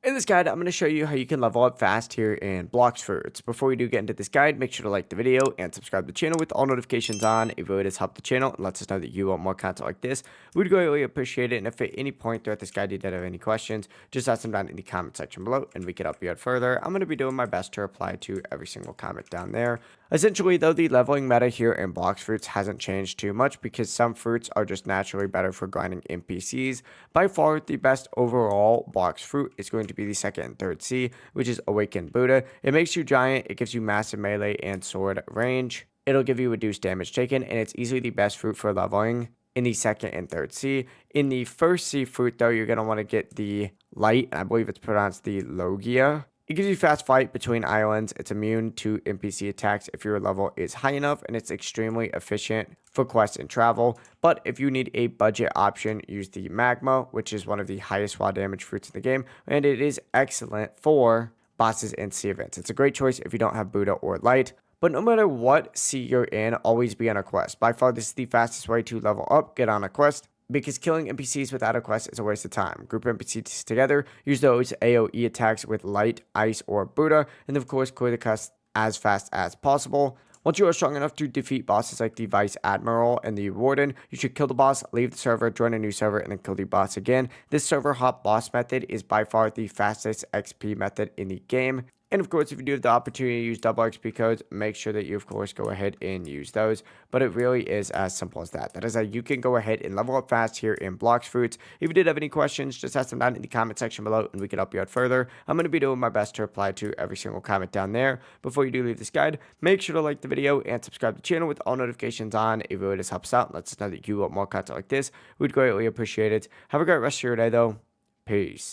In this guide, I'm going to show you how you can level up fast here in Blox Fruits. Before we do get into this guide, make sure to like the video and subscribe to the channel with all notifications on. It really does help the channel and lets us know that you want more content like this. We'd greatly appreciate it. And if at any point throughout this guide you did have any questions, just ask them down in the comment section below and we can help you out further. I'm going to be doing my best to reply to every single comment down there. Essentially, though, the leveling meta here in Blox Fruits hasn't changed too much because some fruits are just naturally better for grinding NPCs. By far, the best overall Blox fruit is going to be the second and third C, which is Awakened Buddha. It makes you giant, it gives you massive melee and sword range. It'll give you reduced damage taken, and it's easily the best fruit for leveling in the second and third C. In the first C fruit, though, you're going to want to get the light, and I believe it's pronounced the Logia. It gives you fast fight between islands. It's immune to NPC attacks if your level is high enough, and it's extremely efficient for quests and travel. But if you need a budget option, use the Magma, which is one of the highest raw damage fruits in the game, and it is excellent for bosses and sea events. It's a great choice if you don't have Buddha or Light. But no matter what sea you're in, always be on a quest. By far, this is the fastest way to level up. Get on a quest, because killing NPCs without a quest is a waste of time. Group NPCs together, use those AoE attacks with Light, Ice, or Buddha, and of course clear the quest as fast as possible. Once you are strong enough to defeat bosses like the Vice Admiral and the Warden, you should kill the boss, leave the server, join a new server, and then kill the boss again. This server hop boss method is by far the fastest XP method in the game. And of course, if you do have the opportunity to use double XP codes, make sure that you, of course, go ahead and use those. But it really is as simple as that. That is how you can go ahead and level up fast here in Blox Fruits. If you did have any questions, just ask them down in the comment section below and we can help you out further. I'm going to be doing my best to reply to every single comment down there. Before you do leave this guide, make sure to like the video and subscribe to the channel with all notifications on. It really just helps out and lets us know that you want more content like this. We'd greatly appreciate it. Have a great rest of your day, though. Peace.